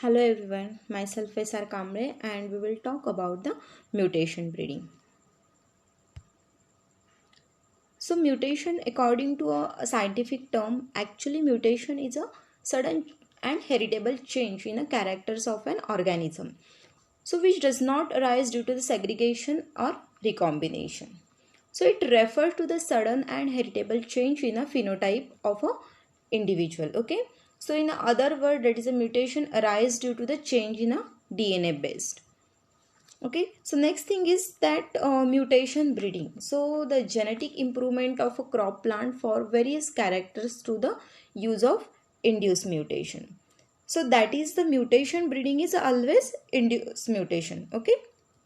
Hello everyone, myself is R. Kamble and we will talk about the mutation breeding. So mutation, according to a scientific term, actually mutation is a sudden and heritable change in the characters of an organism. So which does not arise due to the segregation or recombination. So it refers to the sudden and heritable change in a phenotype of a individual. Okay. So in other word, that is a mutation arise due to the change in a DNA based. Okay, so next thing is that mutation breeding. So the genetic improvement of a crop plant for various characters through the use of induced mutation. So that is the mutation breeding is always induced mutation. Okay,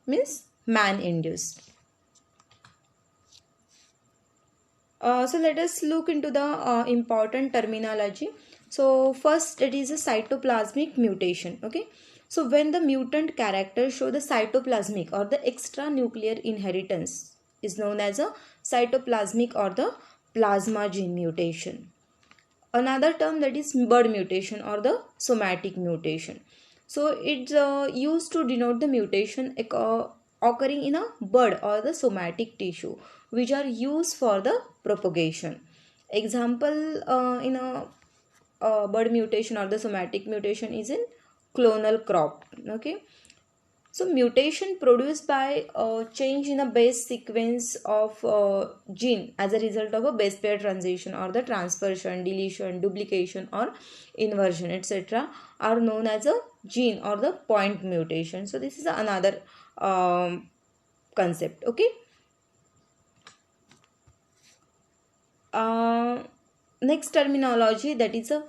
means man induced. So let us look into the important terminology. So first it is a cytoplasmic mutation. Okay. So when the mutant characters show the cytoplasmic or the extranuclear inheritance is known as a cytoplasmic or the plasma gene mutation. Another term that is bud mutation or the somatic mutation. So it's used to denote the mutation occurring in a bud or the somatic tissue which are used for the propagation. Example in a bud mutation or the somatic mutation is in clonal crop. Okay. So mutation produced by a change in a base sequence of gene as a result of a base pair transition or the transversion, deletion, duplication or inversion etc. are known as a gene or the point mutation. So this is another concept. Okay. Uh, Next terminology that is a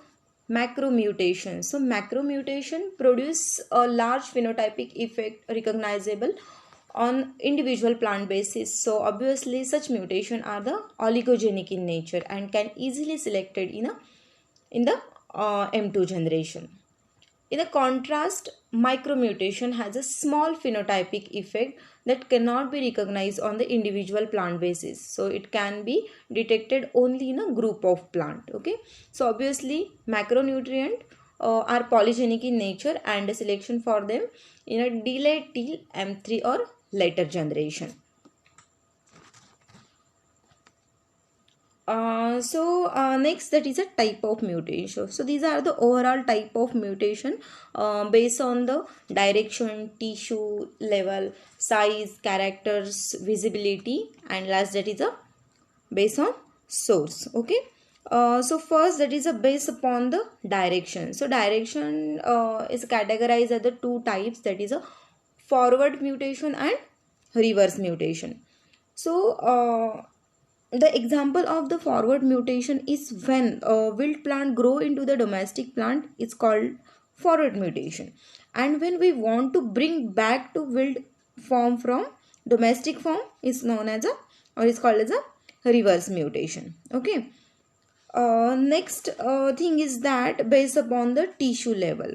macromutation. So macromutation produce a large phenotypic effect recognizable on individual plant basis. So obviously such mutation are the oligogenic in nature and can easily selected in the M2 generation. In a contrast, micromutation has a small phenotypic effect that cannot be recognized on the individual plant basis. So it can be detected only in a group of plant. Okay. So obviously macronutrient are polygenic in nature and a selection for them in a delayed till M3 or later generation. Next that is a type of mutation. So these are the overall type of mutation based on the direction, tissue level, size, characters, visibility, and last that is a based on source. Okay. So first that is a based upon the direction. So direction is categorized as the two types, that is a forward mutation and reverse mutation. So the example of the forward mutation is when a wild plant grow into the domestic plant, it's called forward mutation. And when we want to bring back to wild form from domestic form, is known as a or is called as a reverse mutation. Okay. Next thing is that based upon the tissue level.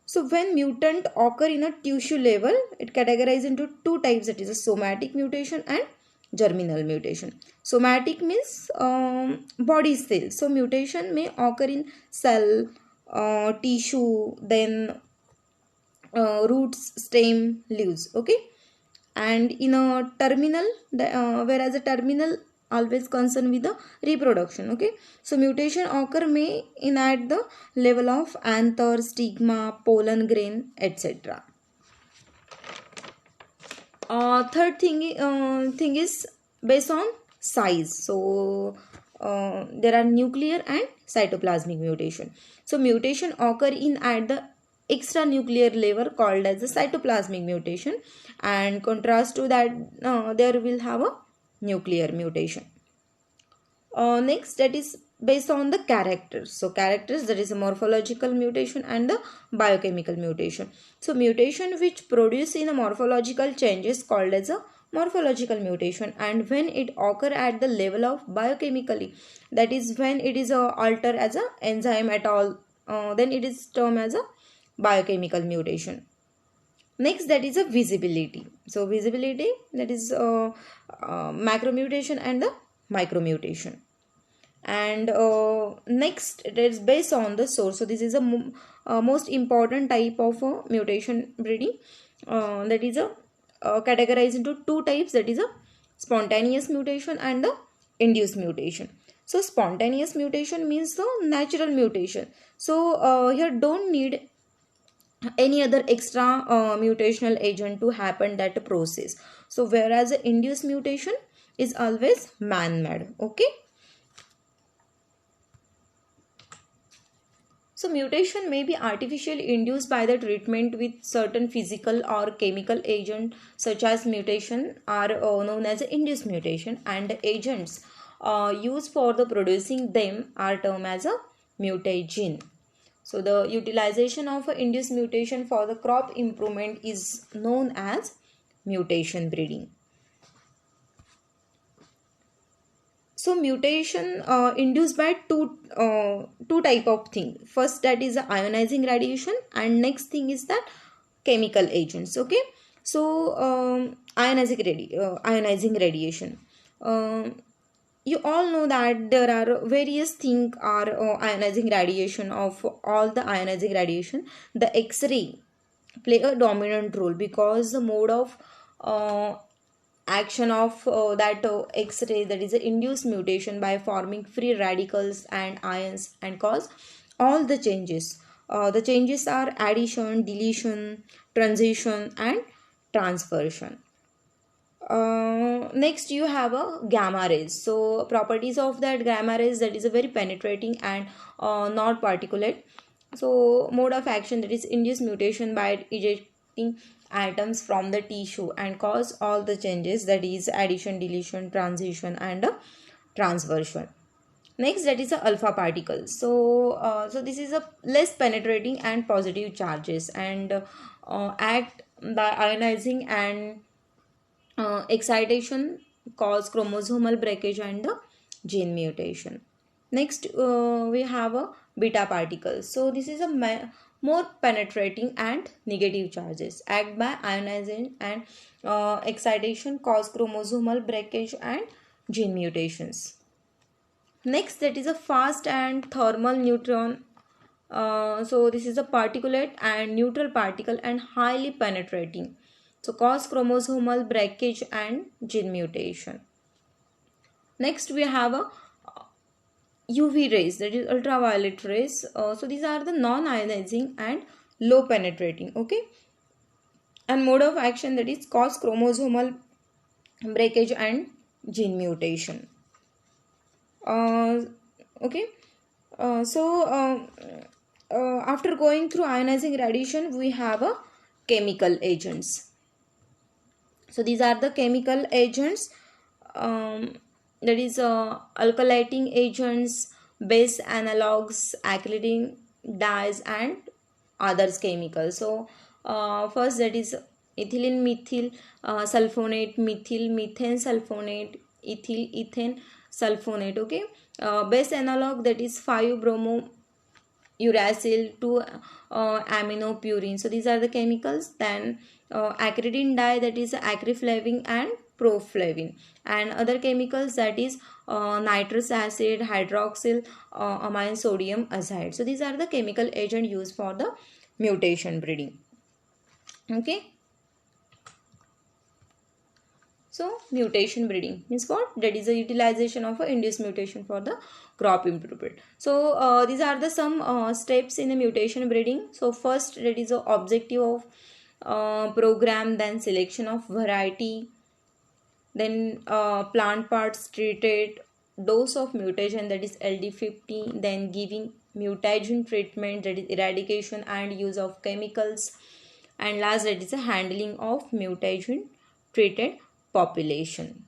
So when mutant occur in a tissue level, it categorizes into two types, that is a somatic mutation and germinal mutation. Somatic means body cell. So mutation may occur in cell, tissue, then roots, stem, leaves. Okay. And in a terminal, whereas a terminal always concerned with the reproduction. Okay. So mutation occur may in at the level of anther, stigma, pollen grain etc. Third thing is based on size. So there are nuclear and cytoplasmic mutation. So mutation occur in at the extranuclear level called as the cytoplasmic mutation, and contrast to that there will have a nuclear mutation. Next that is based on the characters. So characters, that is a morphological mutation and the biochemical mutation. So mutation which produce in a morphological changes called as a morphological mutation, and when it occur at the level of biochemically, that is when it is alter as a enzyme at all, then it is termed as a biochemical mutation. Next that is a visibility. So visibility, that is macromutation and the micromutation. And next, it is based on the source. So this is a most important type of mutation breeding, that is a categorized into two types, that is a spontaneous mutation and the induced mutation. So spontaneous mutation means the natural mutation. So here don't need any other extra mutational agent to happen that process. So whereas the induced mutation is always man-made. Okay. So mutation may be artificially induced by the treatment with certain physical or chemical agent, such as mutation are known as induced mutation, and the agents used for the producing them are termed as a mutagen. So the utilization of a induced mutation for the crop improvement is known as mutation breeding. So mutation induced by two type of thing. First, that is the ionizing radiation, and next thing is that chemical agents. Okay. So ionizing radiation. You all know that there are various things are ionizing radiation. Of all the ionizing radiation, the X-ray play a dominant role, because the mode of action of that X-ray, that is a induced mutation by forming free radicals and ions and cause all the changes. The changes are addition, deletion, transition and transversion. Next you have a gamma rays. So properties of that gamma rays, that is a very penetrating and not particulate. So mode of action, that is induced mutation by ejecting atoms from the tissue and cause all the changes, that is addition, deletion, transition and transversion. Next, that is the alpha particles. So this is a less penetrating and positive charges, and act by ionizing and excitation, cause chromosomal breakage and the gene mutation. Next, we have a beta particles. So this is a more penetrating and negative charges, act by ionizing and excitation, cause chromosomal breakage and gene mutations. Next, that is a fast and thermal neutron. So this is a particulate and neutral particle and highly penetrating. So cause chromosomal breakage and gene mutation. Next, we have a UV rays, that is ultraviolet rays. So these are the non-ionizing and low penetrating. Okay. And mode of action, that is cause chromosomal breakage and gene mutation. Okay. After going through ionizing radiation, we have a chemical agents. So these are the chemical agents, that is alkylating agents, base analogues, acrylating dyes and others chemicals. So first, that is ethylene methyl sulfonate, methyl methane sulfonate, ethyl ethane sulfonate. Okay. Base analog, that is 5-bromo uracil to aminopurine. So these are the chemicals. Then acridine dye, that is acryflavine and proflavine, and other chemicals, that is nitrous acid, hydroxyl amine sodium azide. So these are the chemical agent used for the mutation breeding. Okay. So mutation breeding means what? That is the utilization of a induced mutation for the crop improvement. So these are the some steps in the mutation breeding. So first, that is the objective of program, then selection of variety, then plant parts treated, dose of mutagen, that is LD50, then giving mutagen treatment, that is eradication and use of chemicals, and last, that is the handling of mutagen treated population.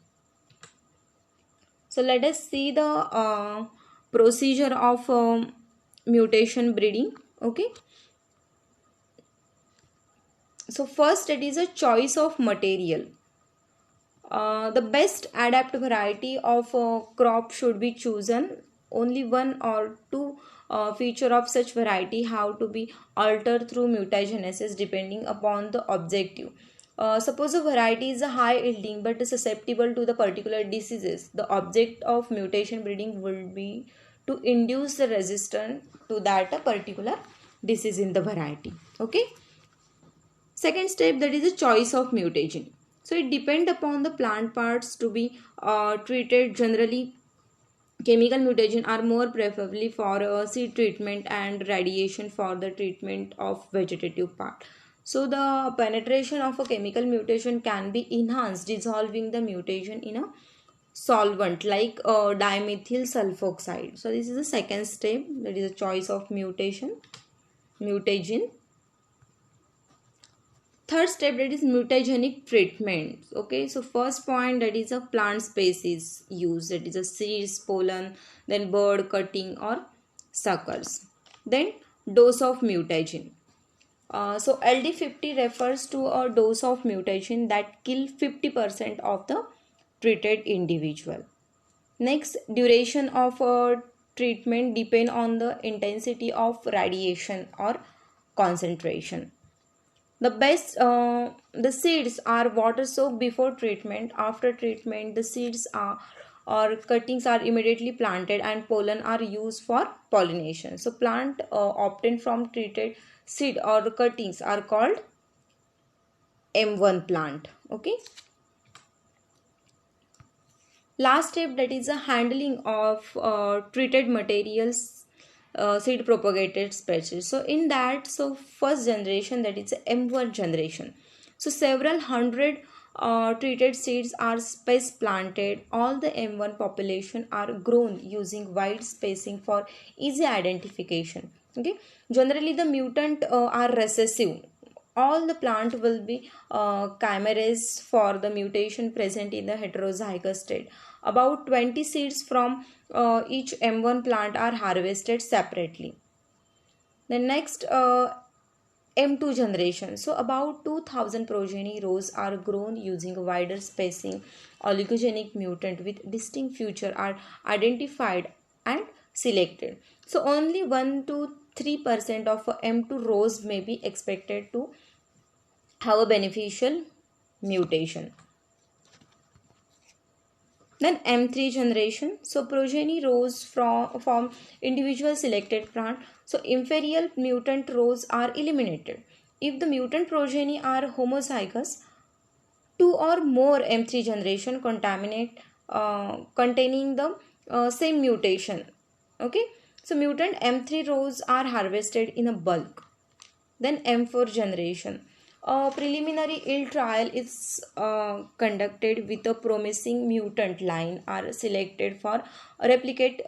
So let us see the procedure of mutation breeding. Okay. So first, it is a choice of material. The best adapt variety of crop should be chosen. Only one or two feature of such variety have to be altered through mutagenesis depending upon the objective. Suppose a variety is a high yielding but is susceptible to the particular diseases. The object of mutation breeding will be to induce the resistance to that particular disease in the variety. Okay. Second step, that is a choice of mutagen. So it depends upon the plant parts to be treated. Generally, chemical mutagen are more preferably for seed treatment and radiation for the treatment of vegetative part. So the penetration of a chemical mutation can be enhanced dissolving the mutation in a solvent like dimethyl sulfoxide. So this is the second step, that is a choice of mutagen. Third step, that is mutagenic treatment. Okay, so first point, that is a plant species use, that is a seeds, pollen, then bird cutting or suckers. Then dose of mutagen. So LD50 refers to a dose of mutation that kill 50% of the treated individual. Next, duration of treatment depend on the intensity of radiation or concentration. The seeds are water soaked before treatment. After treatment, the seeds are or cuttings are immediately planted and pollen are used for pollination. So plant obtained from treated seed or cuttings are called M1 plant. Okay. Last step, that is a handling of treated materials, seed propagated species. So in that, so first generation, that is M1 generation. So several hundred treated seeds are space planted. All the M1 population are grown using wide spacing for easy identification. Okay, generally the mutant are recessive. All the plant will be chimeras for the mutation present in the heterozygous state. About 20 seeds from each M1 plant are harvested separately. The next M2 generation. So about 2000 progeny rows are grown using wider spacing. Oligogenic mutant with distinct feature are identified and selected. So only 1 to 3% of M2 rows may be expected to have a beneficial mutation. Then M3 generation. So progeny rows from individual selected plant. So inferior mutant rows are eliminated. If the mutant progeny are homozygous, 2 or more M3 generation contaminate containing the same mutation. Okay. So mutant M3 rows are harvested in a bulk. Then M4 generation. A preliminary yield trial is conducted with a promising mutant line are selected for a replicate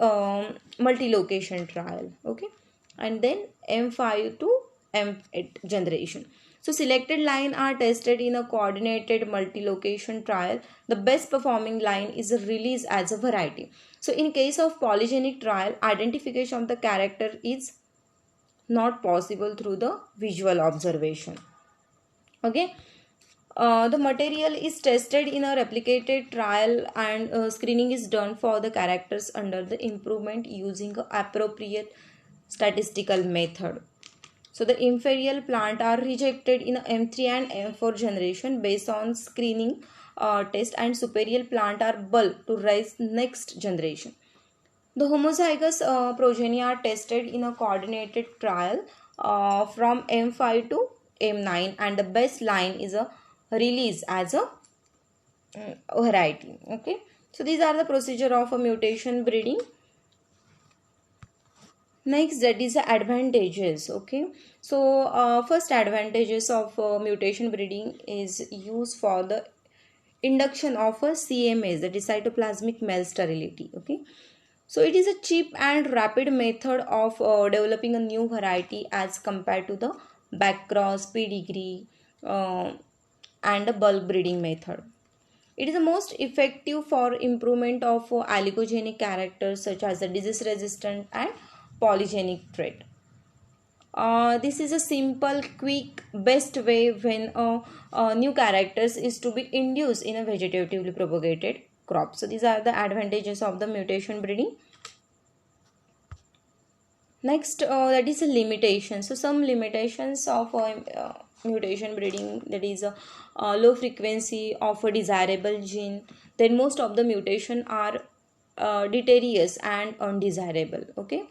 multi-location trial. Okay, and then M5 to M8 generation. So selected line are tested in a coordinated multi-location trial. The best performing line is released as a variety. So in case of polygenic trial, identification of the character is not possible through the visual observation. Okay. The material is tested in a replicated trial and screening is done for the characters under the improvement using an appropriate statistical method. So the inferior plant are rejected in M3 and M4 generation based on screening test, and superior plant are bulk to rise next generation. The homozygous progeny are tested in a coordinated trial from M5 to M9, and the best line is a release as a variety. Okay, so these are the procedure of a mutation breeding. Next, that is the advantages. Okay, so first advantages of mutation breeding is used for the induction of a CMS, that is cytoplasmic male sterility. Okay, so it is a cheap and rapid method of developing a new variety as compared to the backcross, pedigree, and a bulk breeding method. It is the most effective for improvement of allelogenic characters such as the disease resistant and polygenic trait. This is a simple, quick, best way when new characters is to be induced in a vegetatively propagated crop. So these are the advantages of the mutation breeding. Next, that is a limitation. So some limitations of mutation breeding, that is a low frequency of a desirable gene, then most of the mutation are deleterious and undesirable. Okay,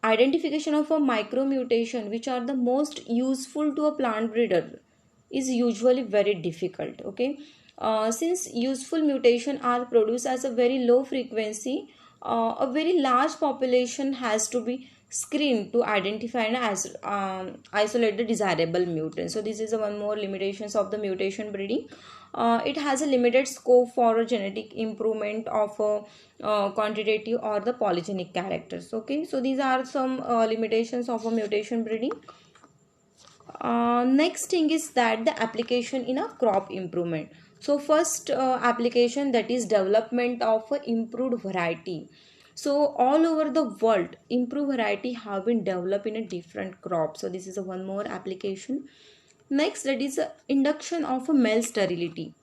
identification of a micromutation which are the most useful to a plant breeder is usually very difficult. Okay, since useful mutation are produced as a very low frequency, a very large population has to be screened to identify and isolate the desirable mutant. So this is one more limitations of the mutation breeding. It has a limited scope for a genetic improvement of a quantitative or the polygenic characters. Okay, so these are some limitations of a mutation breeding. Next thing is that the application in a crop improvement. So first application, that is development of a improved variety. So all over the world improved variety have been developed in a different crop. So this is a one more application. Next, that is induction of a male sterility.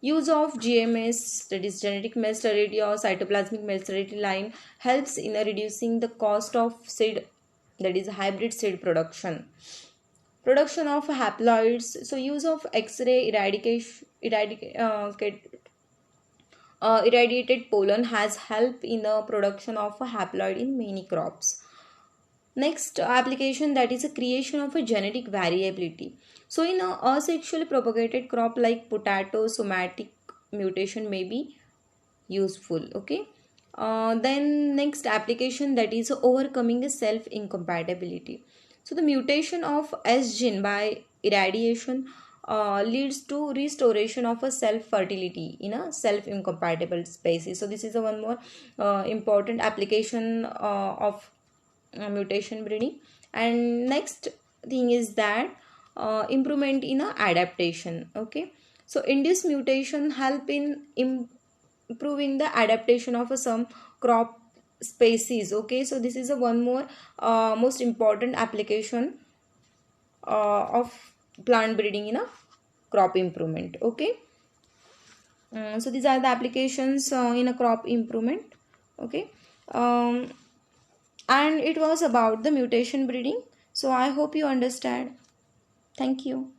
Use of GMS, that is genetic male sterility or cytoplasmic male sterility line, helps in reducing the cost of seed, that is hybrid seed production. Production of haploids. So use of X-ray irradiated pollen has helped in the production of a haploid in many crops. Next application, that is a creation of a genetic variability. So in a asexually propagated crop like potato, somatic mutation may be useful. Okay, then next application, that is overcoming a self incompatibility. So the mutation of S gene by irradiation leads to restoration of a self fertility in a self incompatible species. So this is a one more important application of mutation breeding. And next thing is that improvement in adaptation. Okay, so induced mutation help in improving the adaptation of some crop species. Okay, so this is a one more most important application of plant breeding in a crop improvement. Okay, so these are the applications in a crop improvement. Okay, um, and it was about the mutation breeding. So I hope you understand. Thank you.